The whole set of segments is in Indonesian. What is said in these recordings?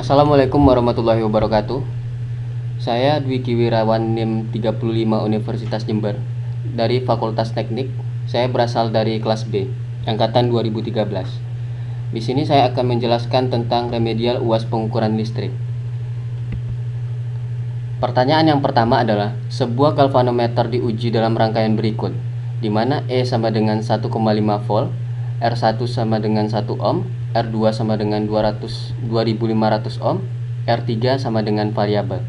Assalamualaikum warahmatullahi wabarakatuh. Saya Dwiki Wirawan NIM 35 Universitas Jember dari Fakultas Teknik. Saya berasal dari kelas B, angkatan 2013. Di sini saya akan menjelaskan tentang remedial UAS pengukuran listrik. Pertanyaan yang pertama adalah sebuah galvanometer diuji dalam rangkaian berikut, di mana E sama dengan 1,5 volt, R1 sama dengan 1 ohm, R2 sama dengan 2500 ohm, R3 sama dengan variabel.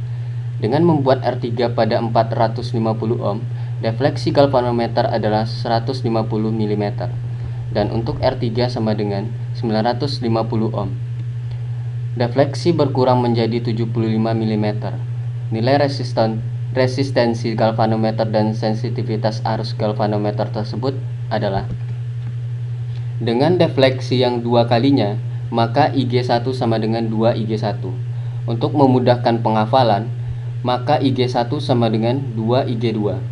Dengan membuat R3 pada 450 ohm, defleksi galvanometer adalah 150 mm, dan untuk R3 sama dengan 950 ohm. Defleksi berkurang menjadi 75 mm. Nilai resistensi galvanometer dan sensitivitas arus galvanometer tersebut adalah: dengan defleksi yang dua kalinya, maka IG1 sama dengan 2 IG1. Untuk memudahkan penghafalan, maka IG1 sama dengan 2 IG2.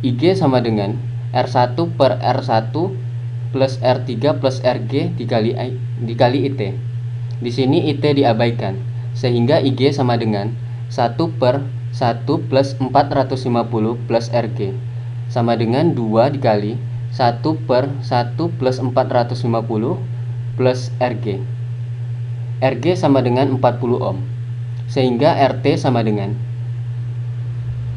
IG sama dengan R1 per R1 plus R3 plus RG dikali IT. Di sini IT diabaikan, sehingga IG sama dengan 1 per 1 plus 450 plus RG sama dengan 2 dikali 1 per 1 plus 450 plus RG. RG sama dengan 40 ohm, sehingga RT sama dengan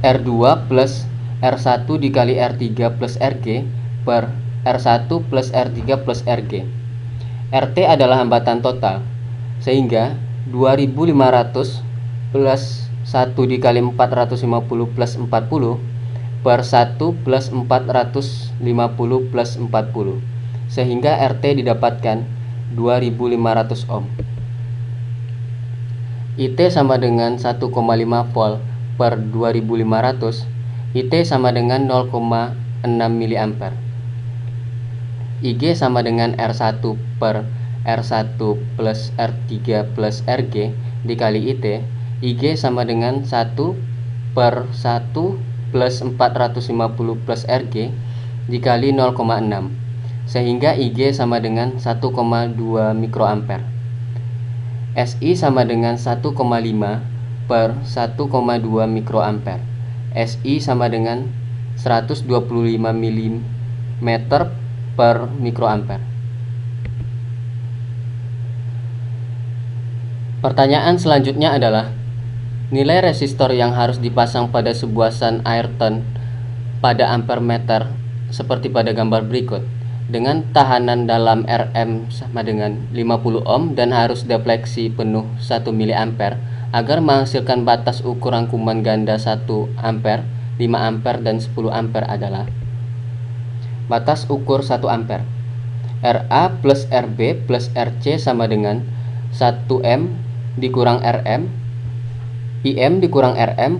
R2 plus R1 dikali R3 plus RG per R1 plus R3 plus RG. RT adalah hambatan total, sehingga 2500 plus 1 dikali 450 plus 40 per 1 plus 450 plus 40, sehingga RT didapatkan 2500 ohm. IT sama dengan 1,5 volt per 2500. IT sama dengan 0,6 mA. IG sama dengan R1 per R1 plus R3 plus RG dikali IT. IG sama dengan 1 per 1 plus 450 plus RG dikali 0,6, sehingga IG sama dengan 1,2 mikroampere. SI sama dengan 1,5 per 1,2 mikroampere. SI sama dengan 125 mm per mikroampere. Pertanyaan selanjutnya adalah nilai resistor yang harus dipasang pada sebuah Sun Ayrton pada ampere meter seperti pada gambar berikut, dengan tahanan dalam Rm sama dengan 50 ohm dan harus defleksi penuh 1 mA agar menghasilkan batas ukur rangkuman ganda 1 ampere, 5 ampere dan 10 ampere adalah: batas ukur 1 ampere, Ra plus Rb plus Rc sama dengan 1M dikurang Rm, IM dikurang Rm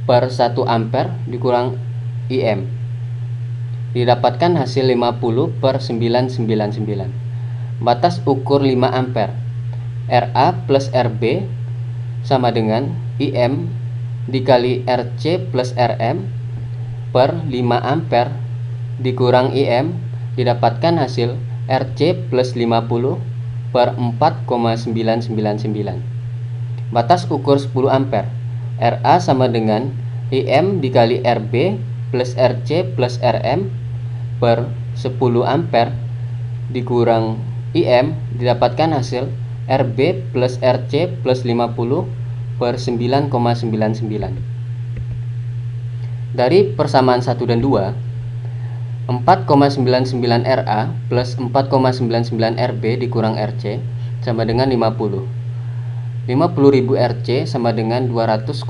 per 1 ampere dikurang IM. Didapatkan hasil 50 per 999. Batas ukur 5 ampere, Ra plus Rb sama dengan IM dikali Rc plus Rm per 5 ampere dikurang IM. Didapatkan hasil Rc plus 50 per 4,999. Batas ukur 10 ampere, Ra sama dengan IM dikali Rb plus Rc plus Rm per 10 ampere dikurang IM. Didapatkan hasil Rb plus Rc plus 50 per 9,99. Dari persamaan 1 dan 2, 4,99 Ra plus 4,99 Rb dikurang Rc sama dengan 50. 50.000 Rc sama dengan 200,2.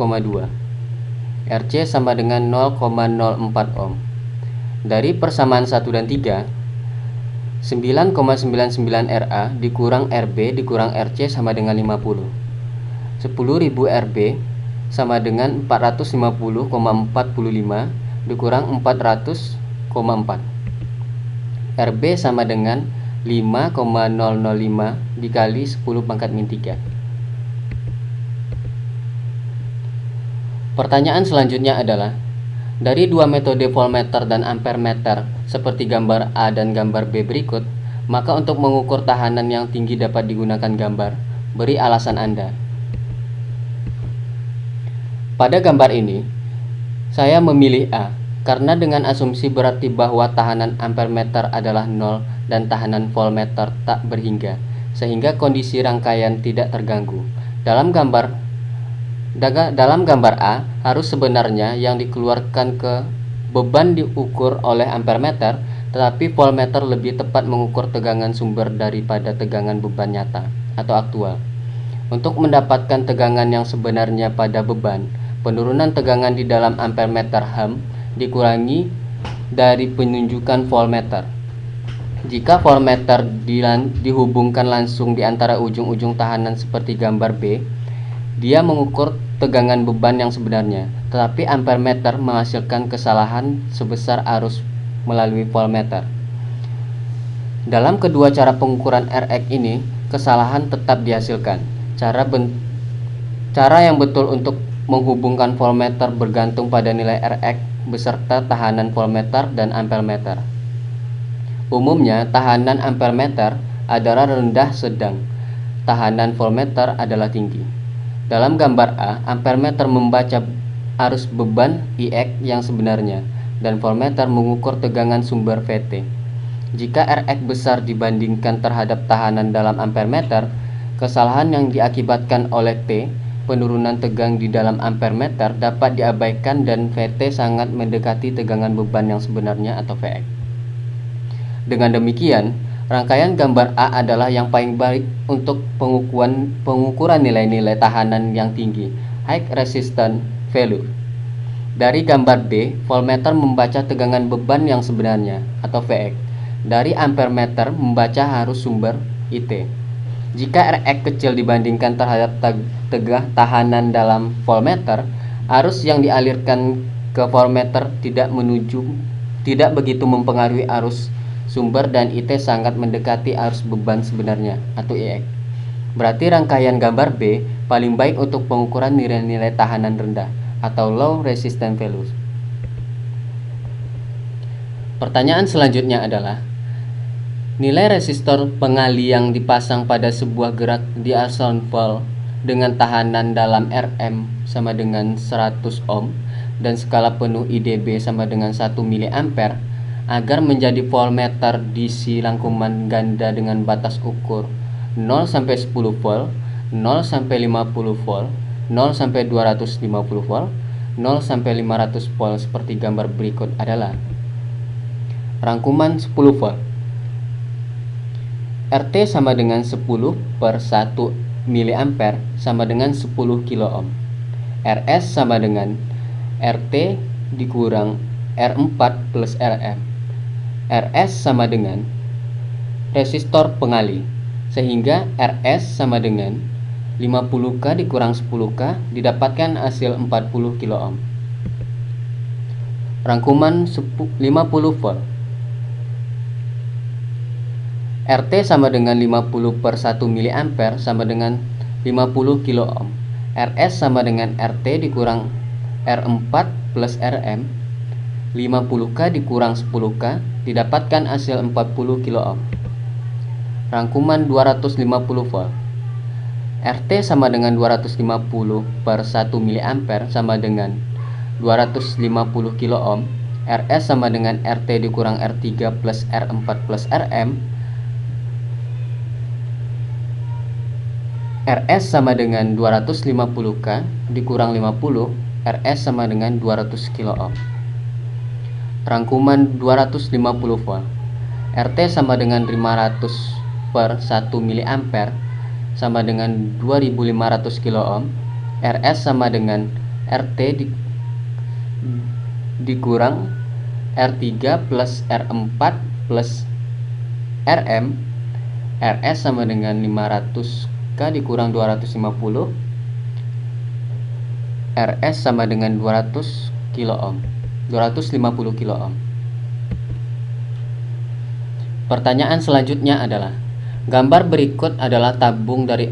Rc sama dengan 0,04 ohm. Dari persamaan 1 dan 3, 9,99 Ra dikurang Rb dikurang Rc sama dengan 50. 10.000 Rb sama dengan 450,45 dikurang 400,4. Rb sama dengan 5,005 dikali 10 pangkat min 3. Pertanyaan selanjutnya adalah: dari dua metode voltmeter dan ampermeter seperti gambar A dan gambar B berikut, maka untuk mengukur tahanan yang tinggi dapat digunakan gambar Beri alasan Anda. Pada gambar ini, saya memilih A karena dengan asumsi berarti bahwa tahanan ampermeter adalah 0 dan tahanan voltmeter tak berhingga, sehingga kondisi rangkaian tidak terganggu. Dalam gambar A, harus sebenarnya yang dikeluarkan ke beban diukur oleh ampermeter, tetapi voltmeter lebih tepat mengukur tegangan sumber daripada tegangan beban nyata atau aktual. Untuk mendapatkan tegangan yang sebenarnya pada beban, penurunan tegangan di dalam ampermeter dikurangi dari penunjukan voltmeter. Jika voltmeter dihubungkan langsung di antara ujung-ujung tahanan seperti gambar B, dia mengukur tegangan beban yang sebenarnya, tetapi ampermeter menghasilkan kesalahan sebesar arus melalui voltmeter. Dalam kedua cara pengukuran Rx ini, kesalahan tetap dihasilkan. Cara yang betul untuk menghubungkan voltmeter bergantung pada nilai Rx beserta tahanan voltmeter dan ampermeter. Umumnya, tahanan ampermeter adalah rendah sedang, tahanan voltmeter adalah tinggi. Dalam gambar A, ampermeter membaca arus beban Ix yang sebenarnya, dan voltmeter mengukur tegangan sumber Vt. Jika Rx besar dibandingkan terhadap tahanan dalam ampermeter, kesalahan yang diakibatkan oleh P, penurunan tegang di dalam ampermeter, dapat diabaikan dan Vt sangat mendekati tegangan beban yang sebenarnya atau Vx. Dengan demikian, rangkaian gambar A adalah yang paling baik untuk pengukuran nilai-nilai tahanan yang tinggi, high resistance value. Dari gambar B, voltmeter membaca tegangan beban yang sebenarnya atau Vx. Dari ampermeter membaca arus sumber IT. Jika Rx kecil dibandingkan terhadap tahanan dalam voltmeter, arus yang dialirkan ke voltmeter tidak begitu mempengaruhi arus sumber dan IT sangat mendekati arus beban sebenarnya atau Ix. Berarti rangkaian gambar B paling baik untuk pengukuran nilai-nilai tahanan rendah atau low resistance values. Pertanyaan selanjutnya adalah, nilai resistor pengali yang dipasang pada sebuah gerak diapasang valve dengan tahanan dalam Rm sama dengan 100 ohm dan skala penuh IdB sama dengan 1 mA agar menjadi voltmeter DC rangkuman ganda dengan batas ukur 0 sampai 10 volt, 0 sampai 50 volt, 0 sampai 250 volt, 0 sampai 500 volt seperti gambar berikut adalah rangkuman 10 volt. RT sama dengan 10 per 1 mA sama dengan 10 kilo ohm. RS sama dengan RT dikurang R4 plus Rm. RS sama dengan resistor pengali, sehingga RS sama dengan 50K dikurang 10K didapatkan hasil 40 kilo ohm. Rangkuman 50 volt. RT sama dengan 50 per 1 mA sama dengan 50 kilo ohm. RS sama dengan RT dikurang R4 plus Rm. 50K dikurang 10K didapatkan hasil 40 kilo ohm. Rangkuman 250 volt. RT sama dengan 250 per 1 mA sama dengan 250 kilo ohm. RS sama dengan RT dikurang R3 plus R4 plus Rm. RS sama dengan 250K dikurang 50, RS sama dengan 200 kilo ohm. Rangkuman 250 volt. RT sama dengan 500 per 1 mA sama dengan 2500 kilo ohm. RS sama dengan RT dikurang R3 plus R4 plus Rm. RS sama dengan 500K dikurang 250, RS sama dengan 200 kilo ohm, 250 kilo ohm. Pertanyaan selanjutnya adalah, gambar berikut adalah tabung dari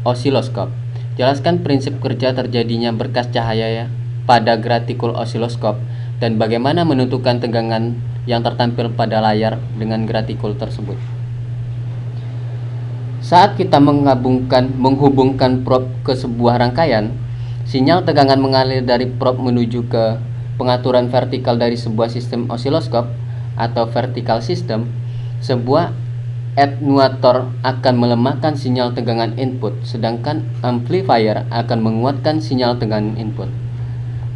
osiloskop. Jelaskan prinsip kerja terjadinya berkas cahaya pada gratikul osiloskop dan bagaimana menentukan tegangan yang tertampil pada layar dengan gratikul tersebut. Saat kita menghubungkan probe ke sebuah rangkaian, sinyal tegangan mengalir dari probe menuju ke pengaturan vertikal dari sebuah sistem osiloskop atau vertical system. Sebuah attenuator akan melemahkan sinyal tegangan input, sedangkan amplifier akan menguatkan sinyal tegangan input.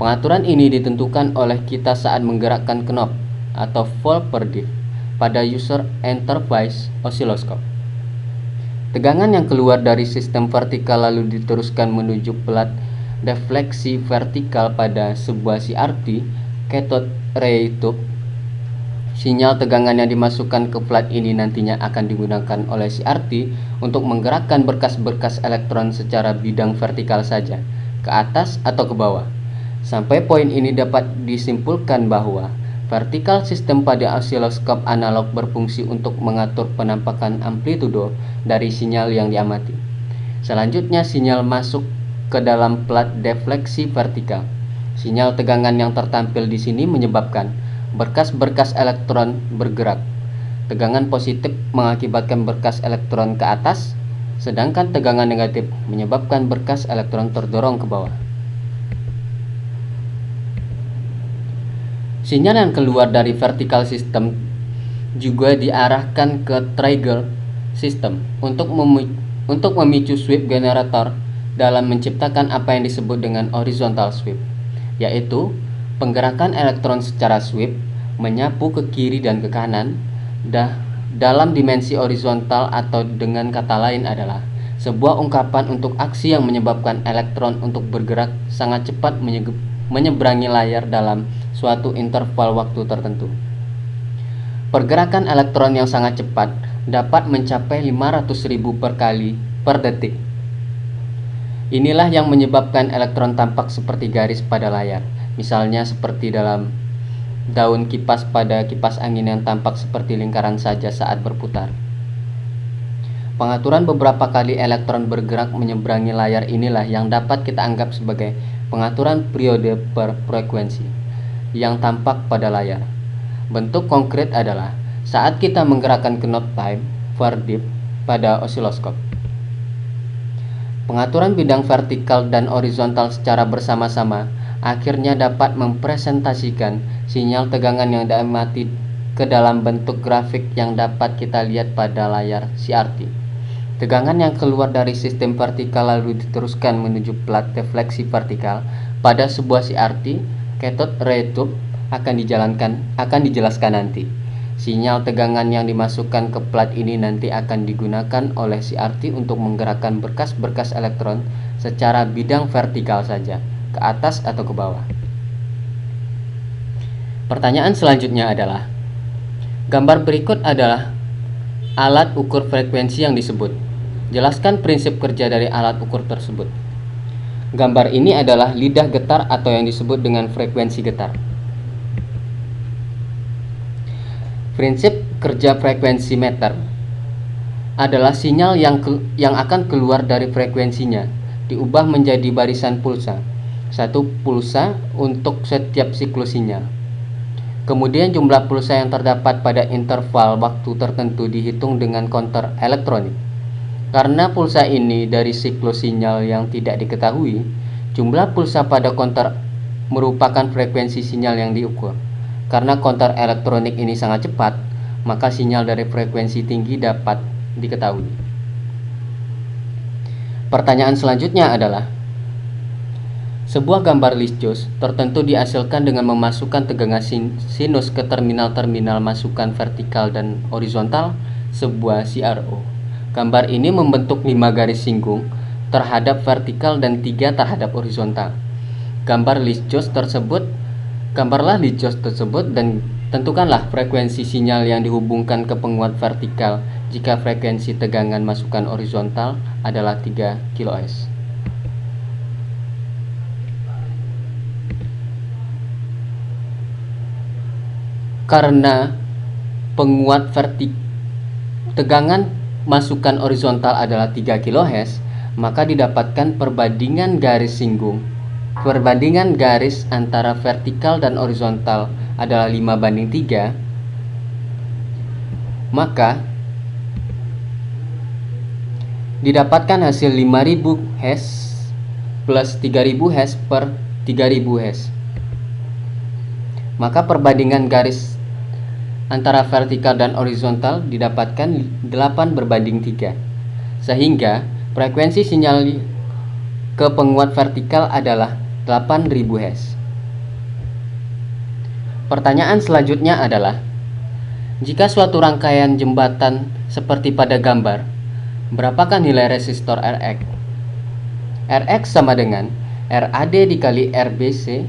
Pengaturan ini ditentukan oleh kita saat menggerakkan knob atau valve per diff pada user interface osiloskop. Tegangan yang keluar dari sistem vertikal lalu diteruskan menuju plat defleksi vertikal pada sebuah CRT cathode ray tube. Sinyal tegangan yang dimasukkan ke plat ini nantinya akan digunakan oleh CRT untuk menggerakkan berkas-berkas elektron secara bidang vertikal saja, ke atas atau ke bawah. Sampai poin ini dapat disimpulkan bahwa vertikal sistem pada osiloskop analog berfungsi untuk mengatur penampakan amplitudo dari sinyal yang diamati. Selanjutnya sinyal masuk ke dalam plat defleksi vertikal. Sinyal tegangan yang tertampil di sini menyebabkan berkas-berkas elektron bergerak. Tegangan positif mengakibatkan berkas elektron ke atas, sedangkan tegangan negatif menyebabkan berkas elektron terdorong ke bawah. Sinyal yang keluar dari vertical system juga diarahkan ke trigger system untuk memicu sweep generator dalam menciptakan apa yang disebut dengan horizontal sweep, yaitu penggerakan elektron secara sweep menyapu ke kiri dan ke kanan dalam dimensi horizontal, atau dengan kata lain adalah sebuah ungkapan untuk aksi yang menyebabkan elektron untuk bergerak sangat cepat menyeberangi layar dalam suatu interval waktu tertentu. Pergerakan elektron yang sangat cepat dapat mencapai 500.000 per kali per detik. Inilah yang menyebabkan elektron tampak seperti garis pada layar, misalnya seperti dalam daun kipas pada kipas angin yang tampak seperti lingkaran saja saat berputar. Pengaturan beberapa kali elektron bergerak menyeberangi layar inilah yang dapat kita anggap sebagai pengaturan periode per frekuensi yang tampak pada layar. Bentuk konkret adalah saat kita menggerakkan knob time per diff pada osiloskop. Pengaturan bidang vertikal dan horizontal secara bersama-sama akhirnya dapat mempresentasikan sinyal tegangan yang diamati ke dalam bentuk grafik yang dapat kita lihat pada layar CRT. Tegangan yang keluar dari sistem vertikal lalu diteruskan menuju plat defleksi vertikal pada sebuah CRT cathode ray tube akan dijelaskan nanti. Sinyal tegangan yang dimasukkan ke plat ini nanti akan digunakan oleh CRT untuk menggerakkan berkas-berkas elektron secara bidang vertikal saja, ke atas atau ke bawah. Pertanyaan selanjutnya adalah, gambar berikut adalah alat ukur frekuensi yang disebut. Jelaskan prinsip kerja dari alat ukur tersebut. Gambar ini adalah lidah getar atau yang disebut dengan frekuensi getar. Prinsip kerja frekuensi meter adalah sinyal yang akan keluar dari frekuensinya diubah menjadi barisan pulsa, satu pulsa untuk setiap siklus sinyal. Kemudian jumlah pulsa yang terdapat pada interval waktu tertentu dihitung dengan counter elektronik. Karena pulsa ini dari siklus sinyal yang tidak diketahui, jumlah pulsa pada counter merupakan frekuensi sinyal yang diukur. Karena counter elektronik ini sangat cepat, maka sinyal dari frekuensi tinggi dapat diketahui. Pertanyaan selanjutnya adalah, sebuah gambar List-Jones tertentu dihasilkan dengan memasukkan tegangan sinus ke terminal-terminal masukan vertikal dan horizontal sebuah CRO. Gambar ini membentuk 5 garis singgung terhadap vertikal dan 3 terhadap horizontal. Gambarlah List-Jones tersebut dan tentukanlah frekuensi sinyal yang dihubungkan ke penguat vertikal jika frekuensi tegangan masukan horizontal adalah 3 kHz. Karena penguat tegangan masukan horizontal adalah 3 kHz, maka didapatkan perbandingan garis antara vertikal dan horizontal adalah 5:3. Maka didapatkan hasil 5000 hash plus 3000 hash per 3000 hash. Maka perbandingan garis antara vertikal dan horizontal didapatkan 8:3, sehingga frekuensi sinyal ke penguat vertikal adalah 8000 Hz. Pertanyaan selanjutnya adalah, jika suatu rangkaian jembatan seperti pada gambar, berapakah nilai resistor Rx? Rx sama dengan RAD dikali RBC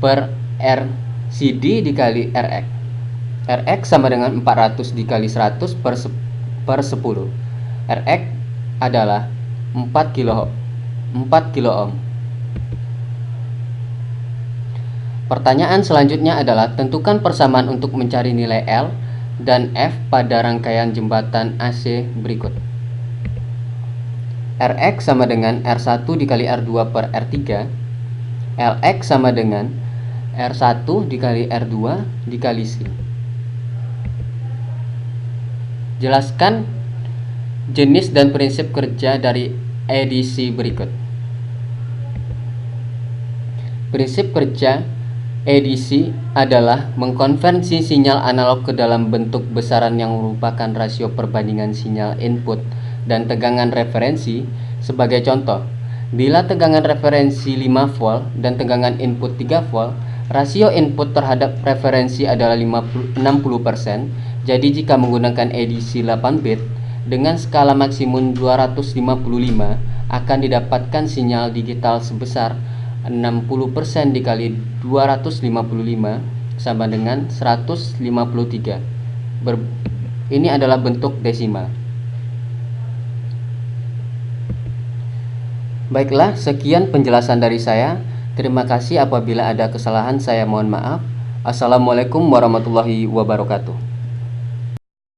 per RCD dikali Rx. Rx sama dengan 400 dikali 100 per 10. Rx adalah 4 kilo ohm. Pertanyaan selanjutnya adalah, tentukan persamaan untuk mencari nilai L dan F pada rangkaian jembatan AC berikut. Rx sama dengan R1 dikali R2 per R3. Lx sama dengan R1 dikali R2 dikali C. Jelaskan jenis dan prinsip kerja dari ADC berikut. Prinsip kerja ADC adalah mengkonversi sinyal analog ke dalam bentuk besaran yang merupakan rasio perbandingan sinyal input dan tegangan referensi. Sebagai contoh, bila tegangan referensi 5 volt dan tegangan input 3 volt, rasio input terhadap referensi adalah 60%. Jadi jika menggunakan ADC 8 bit dengan skala maksimum 255, akan didapatkan sinyal digital sebesar 60% dikali 255 sama dengan 153. Ini adalah bentuk desimal. Baiklah, sekian penjelasan dari saya. Terima kasih, apabila ada kesalahan saya mohon maaf. Assalamualaikum warahmatullahi wabarakatuh.